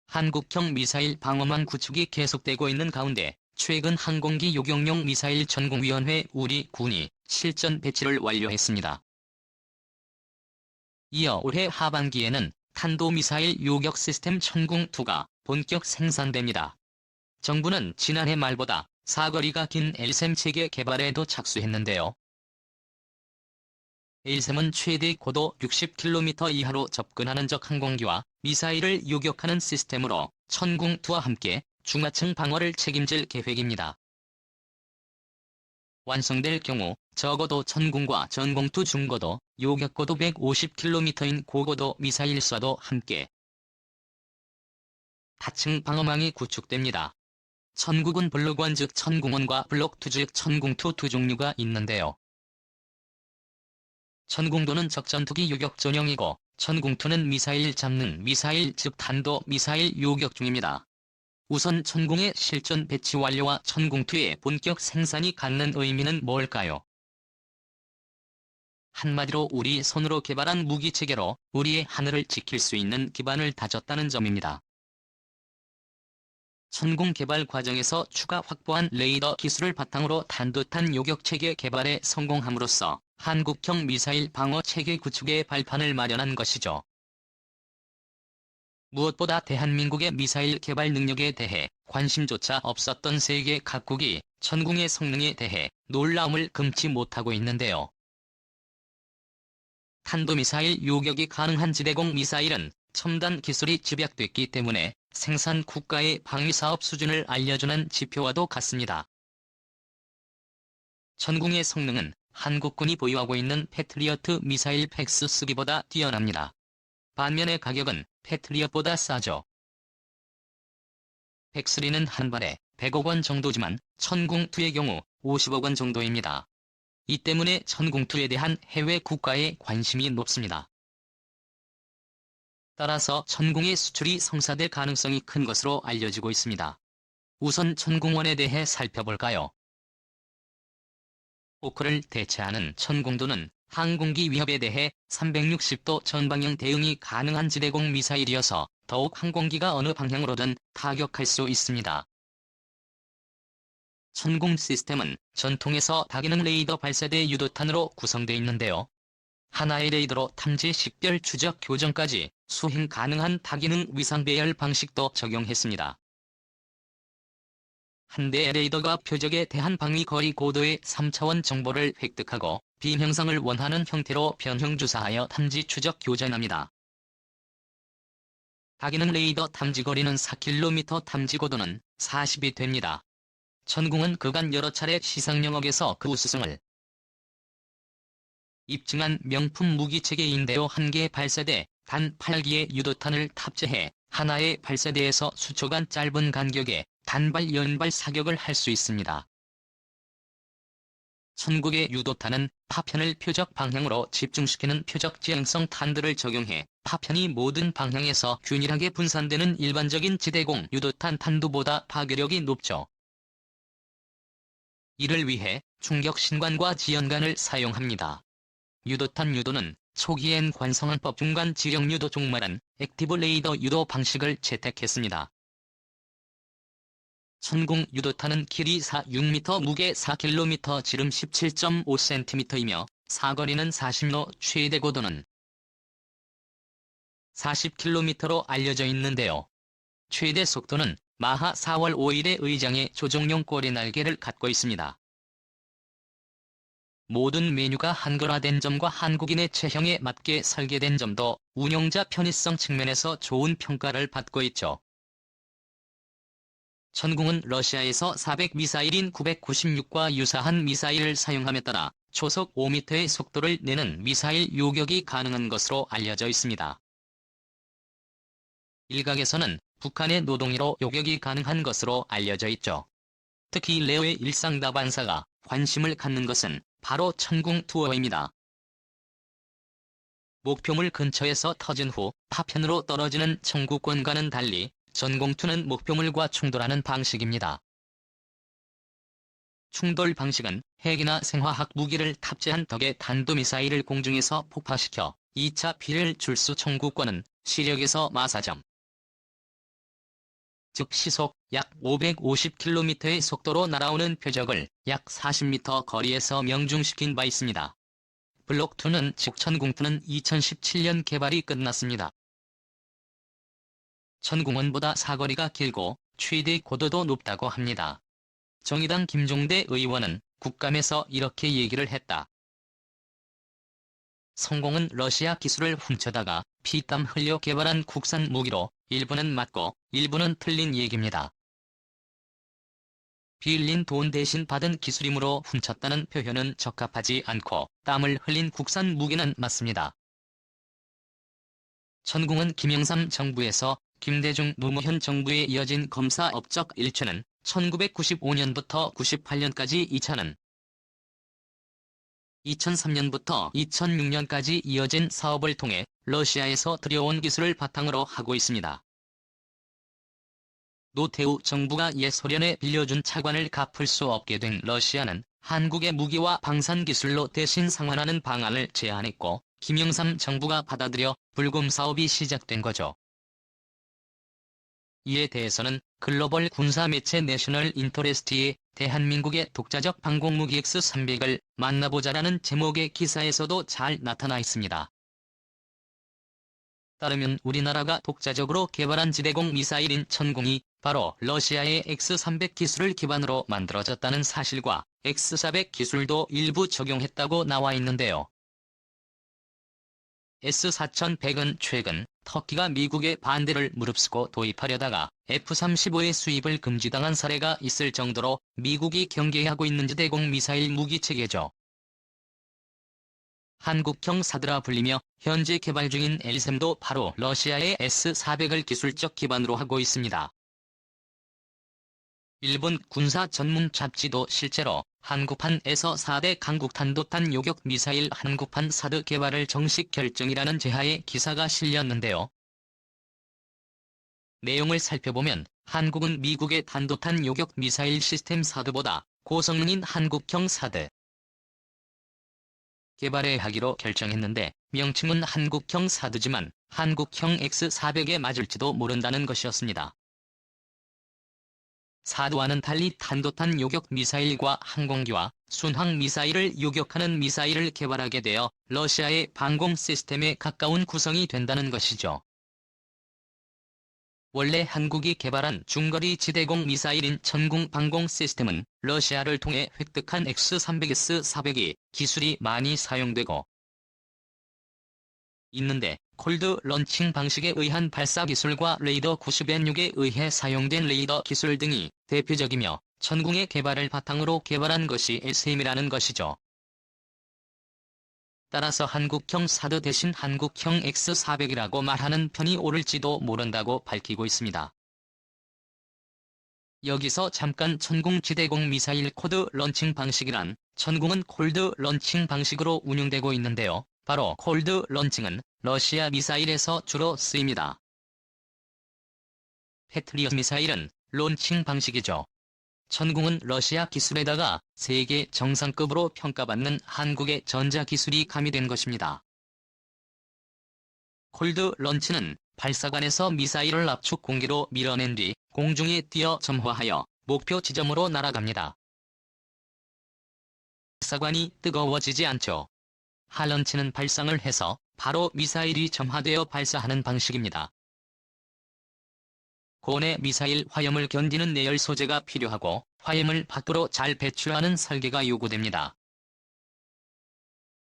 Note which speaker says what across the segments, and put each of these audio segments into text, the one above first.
Speaker 1: 한국형 미사일 방어망 구축이 계속되고 있는 가운데 최근 항공기 요격용 미사일 전공위원회 우리 군이 실전 배치를 완료했습니다. 이어 올해 하반기에는 탄도미사일 요격 시스템 천궁2가 본격 생산됩니다. 정부는 지난해 말보다 사거리가 긴 LSAM 체계 개발에도 착수했는데요. LSAM은 최대 고도 60km 이하로 접근하는 적 항공기와 미사일을 요격하는 시스템으로 천궁2와 함께 중하층 방어를 책임질 계획입니다. 완성될 경우 적어도 천궁과 전공투 중고도, 요격고도 150km인 고고도 미사일과도 함께 다층 방어망이 구축됩니다. 천궁은 블록1 즉 천궁1과 블록2 즉 천궁2 두 종류가 있는데요. 천궁도는 적전투기 요격 전용이고 천궁2는 미사일 잡는 미사일 즉 탄도 미사일 요격 중입니다. 우선 천궁의 실전 배치 완료와 천궁2의 본격 생산이 갖는 의미는 뭘까요? 한마디로 우리 손으로 개발한 무기체계로 우리의 하늘을 지킬 수 있는 기반을 다졌다는 점입니다. 천궁 개발 과정에서 추가 확보한 레이더 기술을 바탕으로 단도탄 요격체계 개발에 성공함으로써 한국형 미사일 방어체계 구축의 발판을 마련한 것이죠. 무엇보다 대한민국의 미사일 개발 능력에 대해 관심조차 없었던 세계 각국이 천궁의 성능에 대해 놀라움을 금치 못하고 있는데요. 탄도미사일 요격이 가능한 지대공 미사일은 첨단 기술이 집약됐기 때문에 생산 국가의 방위사업 수준을 알려주는 지표와도 같습니다. 천궁의 성능은 한국군이 보유하고 있는 패트리어트 미사일 팩스3보다 뛰어납니다. 반면에 가격은 패트리엇보다 싸죠. 팩3는 한 발에 100억 원 정도지만 천궁2의 경우 50억 원 정도입니다. 이 때문에 천궁2에 대한 해외 국가의 관심이 높습니다. 따라서 천궁의 수출이 성사될 가능성이 큰 것으로 알려지고 있습니다. 우선 천궁1에 대해 살펴볼까요? 포크를 대체하는 천궁도는 항공기 위협에 대해 360도 전방향 대응이 가능한 지대공 미사일이어서 더욱 항공기가 어느 방향으로든 타격할 수 있습니다. 천궁 시스템은 전통에서 다기능 레이더 발사대 유도탄으로 구성되어 있는데요. 하나의 레이더로 탐지 식별 추적 교정까지 수행 가능한 다기능 위상 배열 방식도 적용했습니다. 한 대의 레이더가 표적에 대한 방위 거리 고도의 3차원 정보를 획득하고 빔 형상을 원하는 형태로 변형 주사하여 탐지 추적 교전합니다. 다기능 레이더 탐지 거리는 4km, 탐지 고도는 40이 됩니다. 천궁은 그간 여러 차례 시상 영역에서 그 우수성을 입증한 명품 무기체계인데요. 한 개의 발사대, 단 8기의 유도탄을 탑재해 하나의 발사대에서 수초간 짧은 간격에 단발 연발 사격을 할 수 있습니다. 천궁의 유도탄은 파편을 표적 방향으로 집중시키는 표적 지향성 탄들을 적용해 파편이 모든 방향에서 균일하게 분산되는 일반적인 지대공 유도탄 탄두보다 파괴력이 높죠. 이를 위해 충격 신관과 지연관을 사용합니다. 유도탄 유도는 초기엔 관성항법 중간 지령 유도 종말한 액티브 레이더 유도 방식을 채택했습니다. 천궁 유도탄은 길이 4.6m, 무게 4km, 지름 17.5cm이며 사거리는 40km, 최대 고도는 40km로 알려져 있는데요. 최대 속도는 마하 4월 5일의 의장의 조종용 꼬리 날개를 갖고 있습니다. 모든 메뉴가 한글화된 점과 한국인의 체형에 맞게 설계된 점도 운용자 편의성 측면에서 좋은 평가를 받고 있죠. 천궁은 러시아에서 400 미사일인 996과 유사한 미사일을 사용함에 따라 초속 5m의 속도를 내는 미사일 요격이 가능한 것으로 알려져 있습니다. 일각에서는 북한의 노동이로 요격이 가능한 것으로 알려져 있죠. 특히 레오의 일상다반사가 관심을 갖는 것은 바로 천궁2입니다. 목표물 근처에서 터진 후 파편으로 떨어지는 천궁1과는 달리 전공투는 목표물과 충돌하는 방식입니다. 충돌 방식은 핵이나 생화학 무기를 탑재한 덕에 탄도미사일을 공중에서 폭파시켜 2차 피해를 줄 수 천궁권은 시력에서 마사점, 즉 시속 약 550km의 속도로 날아오는 표적을 약 40m 거리에서 명중시킨 바 있습니다. 블록2는 즉 천궁2는 2017년 개발이 끝났습니다. 천궁1보다 사거리가 길고 최대 고도도 높다고 합니다. 정의당 김종대 의원은 국감에서 이렇게 얘기를 했다. 성공은 러시아 기술을 훔쳐다가 피땀 흘려 개발한 국산 무기로 일부는 맞고 일부는 틀린 얘기입니다. 빌린 돈 대신 받은 기술이므로 훔쳤다는 표현은 적합하지 않고 땀을 흘린 국산 무기는 맞습니다. 천궁은 김영삼 정부에서 김대중 노무현 정부에 이어진 검사 업적 일체는 1995년부터 98년까지 2003년부터 2006년까지 이어진 사업을 통해 러시아에서 들여온 기술을 바탕으로 하고 있습니다. 노태우 정부가 옛 소련에 빌려준 차관을 갚을 수 없게 된 러시아는 한국의 무기와 방산 기술로 대신 상환하는 방안을 제안했고 김영삼 정부가 받아들여 불금 사업이 시작된 거죠. 이에 대해서는 글로벌 군사 매체 내셔널 인터레스트의 대한민국의 독자적 방공무기 X300을 만나보자라는 제목의 기사에서도 잘 나타나 있습니다. 따르면 우리나라가 독자적으로 개발한 지대공 미사일인 천궁이 바로 러시아의 X300 기술을 기반으로 만들어졌다는 사실과 X400 기술도 일부 적용했다고 나와 있는데요. S4100은 최근 터키가 미국의 반대를 무릅쓰고 도입하려다가 F-35의 수입을 금지당한 사례가 있을 정도로 미국이 경계하고 있는 지대공 미사일 무기체계죠. 한국형 사드라 불리며 현재 개발 중인 LSAM도 바로 러시아의 S-400을 기술적 기반으로 하고 있습니다. 일본 군사 전문 잡지도 실제로 한국판에서 4대 강국탄도탄 요격 미사일 한국판 사드 개발을 정식 결정이라는 제하의 기사가 실렸는데요. 내용을 살펴보면 한국은 미국의 탄도탄 요격 미사일 시스템 사드보다 고성능인 한국형 사드 개발해 하기로 결정했는데 명칭은 한국형 사드지만 한국형 X400에 맞을지도 모른다는 것이었습니다. 사드와는 달리 탄도탄 요격 미사일과 항공기와 순항 미사일을 요격하는 미사일을 개발하게 되어 러시아의 방공 시스템에 가까운 구성이 된다는 것이죠. 원래 한국이 개발한 중거리 지대공 미사일인 천궁 방공 시스템은 러시아를 통해 획득한 X300S400이 기술이 많이 사용되고 있는데 콜드 런칭 방식에 의한 발사 기술과 레이더 90N6에 의해 사용된 레이더 기술 등이 대표적이며 천궁의 개발을 바탕으로 개발한 것이 LSAM이라는 것이죠. 따라서 한국형 사드 대신 한국형 X400이라고 말하는 편이 옳을지도 모른다고 밝히고 있습니다. 여기서 잠깐 천궁 지대공 미사일 코드 런칭 방식이란 천궁은 콜드 런칭 방식으로 운용되고 있는데요. 바로 콜드 런칭은 러시아 미사일에서 주로 쓰입니다. 패트리엇 미사일은 론칭 방식이죠. 천궁은 러시아 기술에다가 세계 정상급으로 평가받는 한국의 전자기술이 가미된 것입니다. 콜드 런치는 발사관에서 미사일을 압축 공기로 밀어낸 뒤 공중에 띄어 점화하여 목표 지점으로 날아갑니다. 발사관이 뜨거워지지 않죠. 핫런치는 발상을 해서 바로 미사일이 점화되어 발사하는 방식입니다. 고온의 미사일 화염을 견디는 내열 소재가 필요하고 화염을 밖으로 잘 배출하는 설계가 요구됩니다.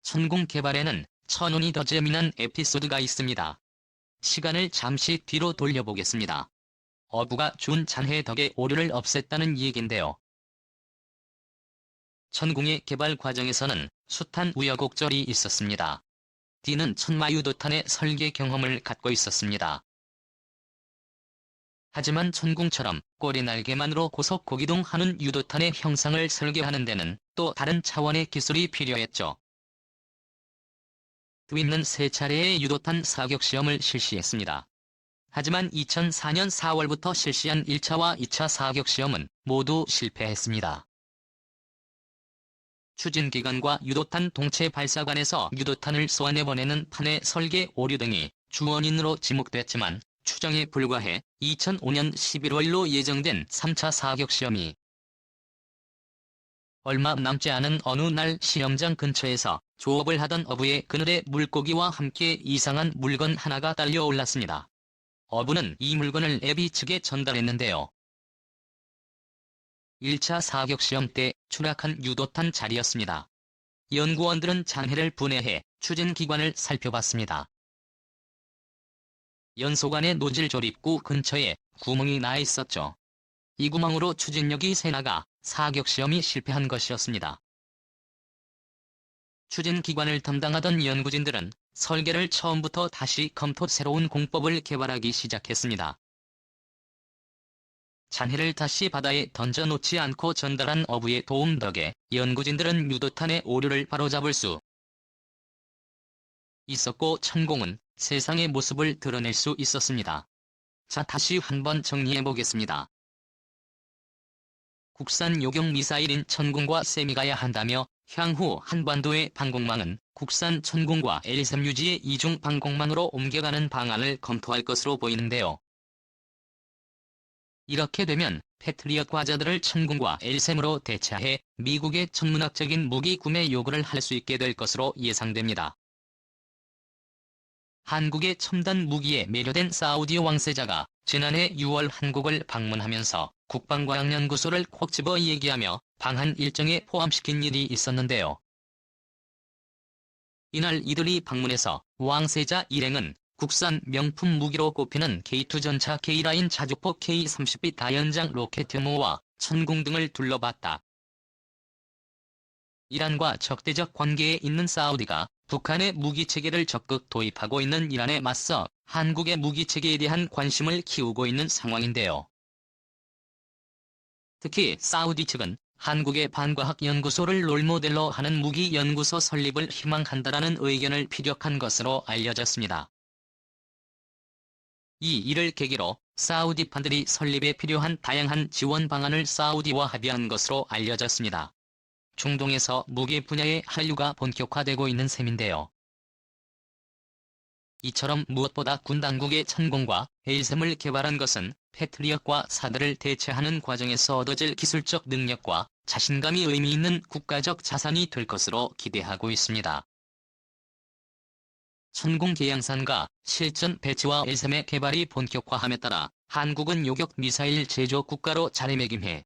Speaker 1: 천궁 개발에는 천운이 더 재미난 에피소드가 있습니다. 시간을 잠시 뒤로 돌려보겠습니다. 어부가 준 잔해 덕에 오류를 없앴다는 얘긴데요. 천궁의 개발 과정에서는 숱한 우여곡절이 있었습니다. D는 천마유도탄의 설계 경험을 갖고 있었습니다. 하지만 천궁처럼 꼬리 날개만으로 고속 고기동하는 유도탄의 형상을 설계하는 데는 또 다른 차원의 기술이 필요했죠. D는 3차례의 유도탄 사격 시험을 실시했습니다. 하지만 2004년 4월부터 실시한 1차와 2차 사격 시험은 모두 실패했습니다. 추진기관과 유도탄 동체 발사관에서 유도탄을 쏘아내보내는 판의 설계 오류 등이 주원인으로 지목됐지만 추정에 불과해 2005년 11월로 예정된 3차 사격시험이 얼마 남지 않은 어느 날 시험장 근처에서 조업을 하던 어부의 그늘에 물고기와 함께 이상한 물건 하나가 딸려 올랐습니다. 어부는 이 물건을 애비 측에 전달했는데요. 1차 사격시험 때 추락한 유도탄 자리였습니다. 연구원들은 잔해를 분해해 추진기관을 살펴봤습니다. 연소관의 노즐 조립구 근처에 구멍이 나 있었죠. 이 구멍으로 추진력이 새나가 사격시험이 실패한 것이었습니다. 추진기관을 담당하던 연구진들은 설계를 처음부터 다시 검토 새로운 공법을 개발하기 시작했습니다. 잔해를 다시 바다에 던져놓지 않고 전달한 어부의 도움 덕에 연구진들은 유도탄의 오류를 바로잡을 수 있었고 천공은 세상의 모습을 드러낼 수 있었습니다. 자, 다시 한번 정리해보겠습니다. 국산 요격 미사일인 천공과 셈이 가야 한다며 향후 한반도의 방공망은 국산 천공과 L-3 유지의 이중 방공망으로 옮겨가는 방안을 검토할 것으로 보이는데요. 이렇게 되면 패트리엇 과자들을 천공과 L-3으로 대체해 미국의 천문학적인 무기 구매 요구를 할 수 있게 될 것으로 예상됩니다. 한국의 첨단 무기에 매료된 사우디 왕세자가 지난해 6월 한국을 방문하면서 국방과학연구소를 콕 집어 얘기하며 방한 일정에 포함시킨 일이 있었는데요. 이날 이들이 방문해서 왕세자 일행은 국산 명품 무기로 꼽히는 K2 전차 K라인 자주포 K-30B 다연장 로켓 혐오와 천공 등을 둘러봤다. 이란과 적대적 관계에 있는 사우디가 북한의 무기체계를 적극 도입하고 있는 이란에 맞서 한국의 무기체계에 대한 관심을 키우고 있는 상황인데요. 특히 사우디 측은 한국의 반과학 연구소를 롤모델로 하는 무기연구소 설립을 희망한다라는 의견을 피력한 것으로 알려졌습니다. 이 일을 계기로 사우디판들이 설립에 필요한 다양한 지원 방안을 사우디와 합의한 것으로 알려졌습니다. 중동에서 무기 분야의 한류가 본격화되고 있는 셈인데요. 이처럼 무엇보다 군 당국의 천공과 L-3을 개발한 것은 패트리엇과 사드를 대체하는 과정에서 얻어질 기술적 능력과 자신감이 의미 있는 국가적 자산이 될 것으로 기대하고 있습니다. 천공 계양산과 실전 배치와 L-3의 개발이 본격화함에 따라 한국은 요격 미사일 제조 국가로 자리매김해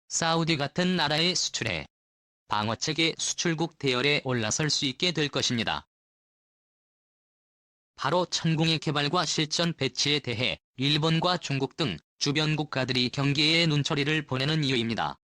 Speaker 1: 사우디 같은 나라에 수출해 방어체계 수출국 대열에 올라설 수 있게 될 것입니다. 바로 천공의 개발과 실전 배치에 대해 일본과 중국 등 주변 국가들이 경계에 눈초리를 보내는 이유입니다.